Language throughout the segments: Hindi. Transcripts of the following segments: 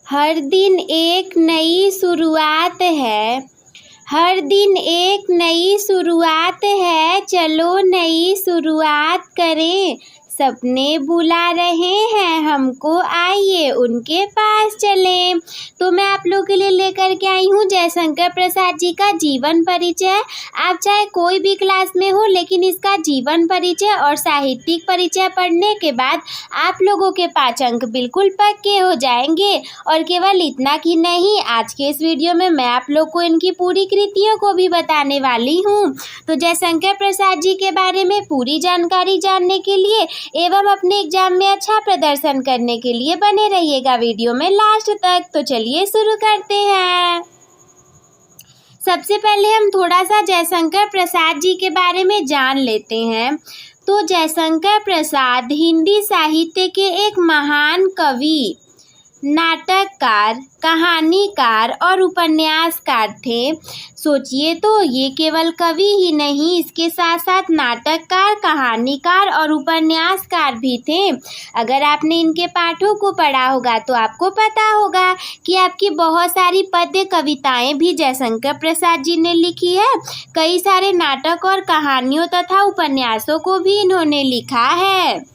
हर दिन एक नई शुरुआत है। हर दिन एक नई शुरुआत है, चलो नई शुरुआत करें। सपने बुला रहे हैं हमको, आइए उनके पास चलें। तो मैं आप लोगों के लिए लेकर के आई हूँ जयशंकर प्रसाद जी का जीवन परिचय। आप चाहे कोई भी क्लास में हो, लेकिन इसका जीवन परिचय और साहित्यिक परिचय पढ़ने के बाद आप लोगों के 5 अंक बिल्कुल पक्के हो जाएंगे। और केवल इतना कि नहीं, आज के इस वीडियो में मैं आप लोग को इनकी पूरी कृतियों को भी बताने वाली हूँ। तो जयशंकर प्रसाद जी के बारे में पूरी जानकारी जानने के लिए एवं अपने एग्जाम में अच्छा प्रदर्शन करने के लिए बने रहिएगा वीडियो में लास्ट तक। तो चलिए शुरू करते हैं। सबसे पहले हम थोड़ा सा जयशंकर प्रसाद जी के बारे में जान लेते हैं। तो जयशंकर प्रसाद हिंदी साहित्य के एक महान कवि, नाटककार, कहानीकार और उपन्यासकार थे। सोचिए तो, ये केवल कवि ही नहीं, इसके साथ साथ नाटककार, कहानीकार और उपन्यासकार भी थे। अगर आपने इनके पाठों को पढ़ा होगा तो आपको पता होगा कि आपकी बहुत सारी पद्य कविताएं भी जयशंकर प्रसाद जी ने लिखी है। कई सारे नाटक और कहानियों तथा उपन्यासों को भी इन्होंने लिखा है।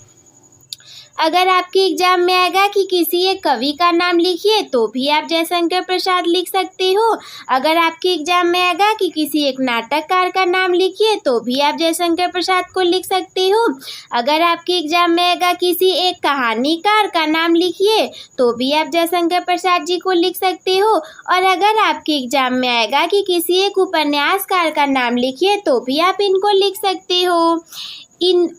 अगर आपके एग्जाम में आएगा कि किसी एक कवि का नाम लिखिए, तो भी आप जयशंकर प्रसाद लिख सकते हो। अगर आपके एग्जाम में आएगा कि किसी एक नाटककार का नाम लिखिए, तो भी आप जयशंकर प्रसाद को लिख सकते हो। अगर आपके एग्जाम में आएगा किसी एक कहानीकार का नाम लिखिए, तो भी आप जयशंकर प्रसाद जी को लिख सकते हो। और अगर आपके एग्जाम में आएगा कि किसी एक उपन्यासकार का नाम लिखिए, तो भी आप इनको लिख सकते हो।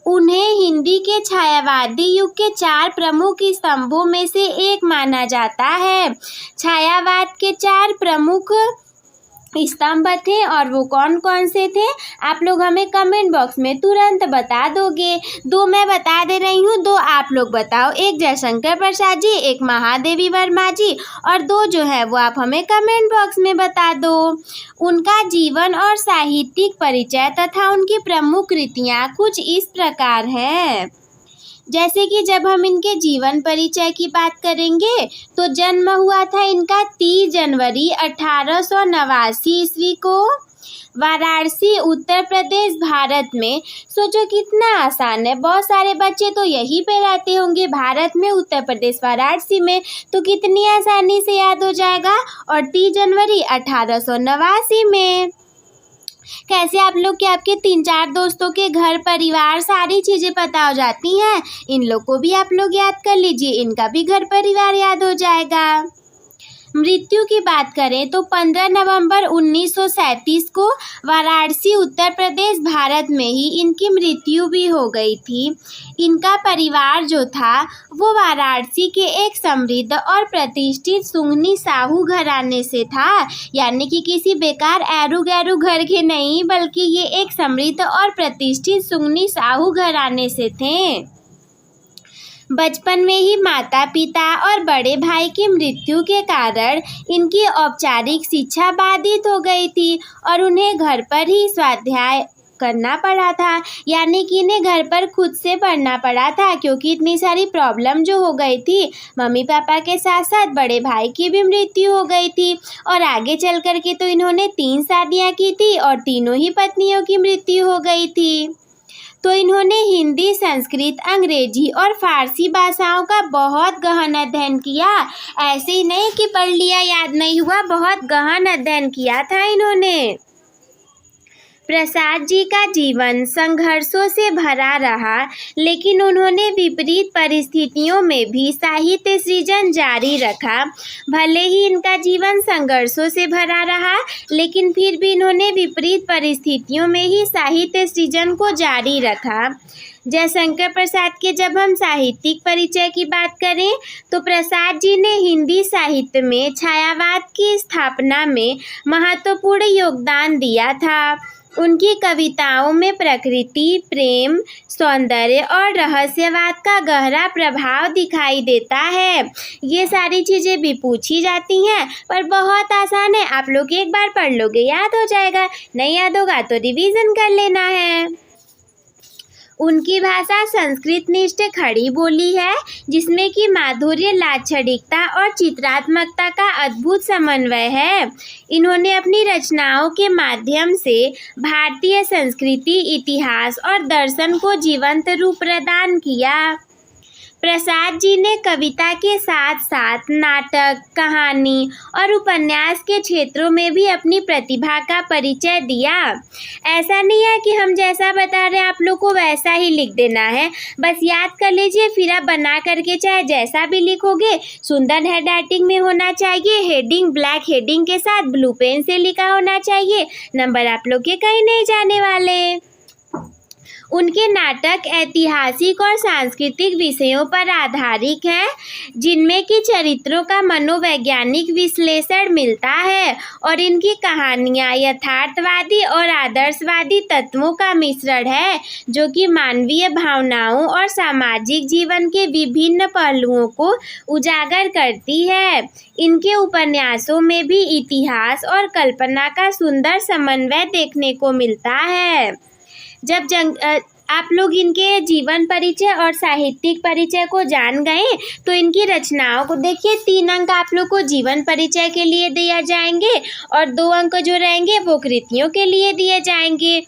उन्हें हिंदी के छायावादी युग के 4 प्रमुख स्तंभों में से एक माना जाता है। छायावाद के 4 प्रमुख स्तंभ थे, और वो कौन कौन से थे आप लोग हमें कमेंट बॉक्स में तुरंत बता दोगे। 2 मैं बता दे रही हूँ, 2 आप लोग बताओ। एक जयशंकर प्रसाद जी, एक महादेवी वर्मा जी, और 2 जो है वो आप हमें कमेंट बॉक्स में बता दो। उनका जीवन और साहित्यिक परिचय तथा उनकी प्रमुख कृतियाँ कुछ इस प्रकार हैं। जैसे कि जब हम इनके जीवन परिचय की बात करेंगे, तो जन्म हुआ था इनका 30 जनवरी 1889 ईस्वी को, वाराणसी उत्तर प्रदेश भारत में। सोचो कितना आसान है, बहुत सारे बच्चे तो यहीं पे रहते होंगे भारत में, उत्तर प्रदेश वाराणसी में, तो कितनी आसानी से याद हो जाएगा। और 30 जनवरी 1889 में कैसे आप लोग के आपके 3-4 दोस्तों के घर परिवार सारी चीज़ें पता हो जाती हैं, इन लोग को भी आप लोग याद कर लीजिए, इनका भी घर परिवार याद हो जाएगा। मृत्यु की बात करें तो 15 नवंबर 1937 को वाराणसी उत्तर प्रदेश भारत में ही इनकी मृत्यु भी हो गई थी। इनका परिवार जो था वो वाराणसी के एक समृद्ध और प्रतिष्ठित सुंगनी साहू घराने से था, यानी कि किसी बेकार ऐरू गैरू घर के नहीं, बल्कि ये एक समृद्ध और प्रतिष्ठित सुंगनी साहू घराने से थे। बचपन में ही माता पिता और बड़े भाई की मृत्यु के कारण इनकी औपचारिक शिक्षा बाधित हो गई थी और उन्हें घर पर ही स्वाध्याय करना पड़ा था, यानी कि इन्हें घर पर खुद से पढ़ना पड़ा था, क्योंकि इतनी सारी प्रॉब्लम जो हो गई थी, मम्मी पापा के साथ साथ बड़े भाई की भी मृत्यु हो गई थी। और आगे चल कर के तो इन्होंने 3 शादियाँ की थी और तीनों ही पत्नियों की मृत्यु हो गई थी। तो इन्होंने हिंदी, संस्कृत, अंग्रेजी और फारसी भाषाओं का बहुत गहन अध्ययन किया। ऐसे ही नहीं कि पढ़ लिया याद नहीं हुआ, बहुत गहन अध्ययन किया था इन्होंने। प्रसाद जी का जीवन संघर्षों से भरा रहा, लेकिन उन्होंने विपरीत परिस्थितियों में भी साहित्य सृजन जारी रखा। भले ही इनका जीवन संघर्षों से भरा रहा, लेकिन फिर भी इन्होंने विपरीत परिस्थितियों में ही साहित्य सृजन को जारी रखा। जयशंकर प्रसाद के जब हम साहित्यिक परिचय की बात करें, तो प्रसाद जी ने हिंदी साहित्य में छायावाद की स्थापना में महत्वपूर्ण योगदान दिया था। उनकी कविताओं में प्रकृति, प्रेम, सौंदर्य और रहस्यवाद का गहरा प्रभाव दिखाई देता है। ये सारी चीज़ें भी पूछी जाती हैं, पर बहुत आसान है, आप लोग एक बार पढ़ लोगे याद हो जाएगा, नहीं याद होगा तो रिवीजन कर लेना है। उनकी भाषा संस्कृतनिष्ठ खड़ी बोली है जिसमें कि माधुर्य, लाक्षणिकता और चित्रात्मकता का अद्भुत समन्वय है। इन्होंने अपनी रचनाओं के माध्यम से भारतीय संस्कृति, इतिहास और दर्शन को जीवंत रूप प्रदान किया। प्रसाद जी ने कविता के साथ साथ नाटक, कहानी और उपन्यास के क्षेत्रों में भी अपनी प्रतिभा का परिचय दिया। ऐसा नहीं है कि हम जैसा बता रहे हैं आप लोग को वैसा ही लिख देना है, बस याद कर लीजिए, फिर आप बना करके चाहे जैसा भी लिखोगे सुंदर हैंड राइटिंग में होना चाहिए। हेडिंग ब्लैक हेडिंग के साथ ब्लू पेन से लिखा होना चाहिए। नंबर आप लोग के कहीं नहीं जाने वाले। उनके नाटक ऐतिहासिक और सांस्कृतिक विषयों पर आधारित हैं, जिनमें कि चरित्रों का मनोवैज्ञानिक विश्लेषण मिलता है और इनकी कहानियाँ यथार्थवादी और आदर्शवादी तत्वों का मिश्रण है, जो कि मानवीय भावनाओं और सामाजिक जीवन के विभिन्न पहलुओं को उजागर करती है। इनके उपन्यासों में भी इतिहास और कल्पना का सुंदर समन्वय देखने को मिलता है। जब आप लोग इनके जीवन परिचय और साहित्यिक परिचय को जान गए तो इनकी रचनाओं को देखिए, 3 अंक आप लोग को जीवन परिचय के लिए दिया जाएंगे और 2 अंक जो रहेंगे वो कृतियों के लिए दिए जाएंगे।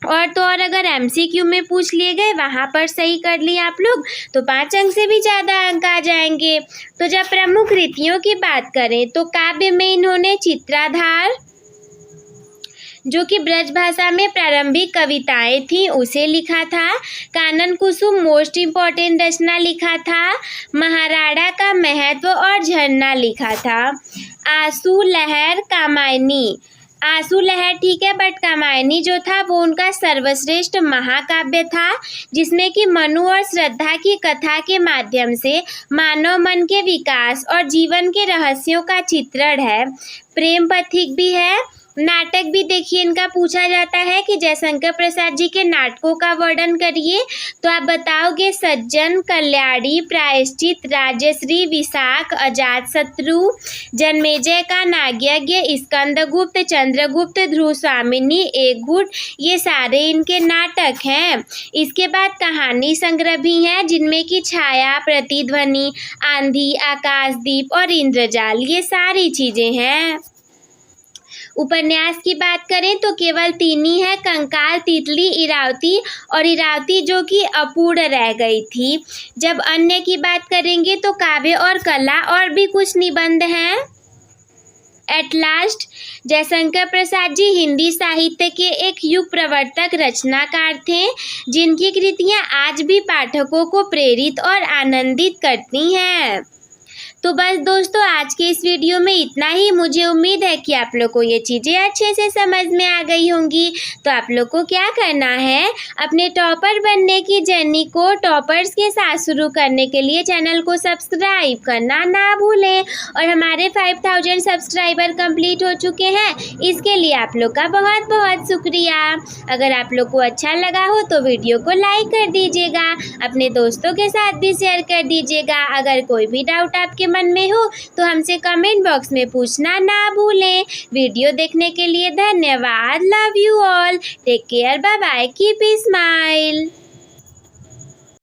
और तो और अगर MCQ में पूछ लिए गए वहाँ पर सही कर लिए आप लोग तो 5 अंक से भी ज़्यादा अंक आ जाएंगे। तो जब प्रमुख कृतियों की बात करें तो काव्य में इन्होंने चित्राधार, जो कि ब्रज भाषा में प्रारंभिक कविताएं थी, उसे लिखा था। कानन कुसुम मोस्ट इम्पॉर्टेंट रचना लिखा था। महाराणा का महत्व और झरना लिखा था। आंसू लहर, कामायनी, आंसू लहर ठीक है, बट कामायनी जो था वो उनका सर्वश्रेष्ठ महाकाव्य था, जिसमें कि मनु और श्रद्धा की कथा के माध्यम से मानव मन के विकास और जीवन के रहस्यों का चित्रण है। प्रेम पथिक भी है। नाटक भी देखिए, इनका पूछा जाता है कि जयशंकर प्रसाद जी के नाटकों का वर्णन करिए, तो आप बताओगे सज्जन, कल्याणी, प्रायश्चित, राजश्री, विशाख, अजातशत्रु, जन्मेजय का नागयज्ञ, स्कंदगुप्त, चंद्रगुप्त, ध्रुव स्वामिनी, एकघूट, ये सारे इनके नाटक हैं। इसके बाद कहानी संग्रह भी हैं, जिनमें कि छाया, प्रतिध्वनि, आंधी, आकाशदीप और इंद्रजाल, ये सारी चीज़ें हैं। उपन्यास की बात करें तो केवल 3 ही है, कंकाल, तितली, इरावती, और इरावती जो कि अपूर्ण रह गई थी। जब अन्य की बात करेंगे तो काव्य और कला और भी कुछ निबंध हैं। एट लास्ट, जयशंकर प्रसाद जी हिंदी साहित्य के एक युग प्रवर्तक रचनाकार थे, जिनकी कृतियाँ आज भी पाठकों को प्रेरित और आनंदित करती हैं। तो बस दोस्तों, आज के इस वीडियो में इतना ही। मुझे उम्मीद है कि आप लोग को ये चीज़ें अच्छे से समझ में आ गई होंगी। तो आप लोग को क्या करना है, अपने टॉपर बनने की जर्नी को टॉपर्स के साथ शुरू करने के लिए चैनल को सब्सक्राइब करना ना भूलें। और हमारे 5000 सब्सक्राइबर कंप्लीट हो चुके हैं, इसके लिए आप लोग का बहुत बहुत शुक्रिया। अगर आप लोग को अच्छा लगा हो तो वीडियो को लाइक कर दीजिएगा, अपने दोस्तों के साथ भी शेयर कर दीजिएगा। अगर कोई भी डाउट आपके मन में हो तो हमसे कमेंट बॉक्स में पूछना ना भूलें। वीडियो देखने के लिए धन्यवाद। Love you all, take care, bye bye, keep smile.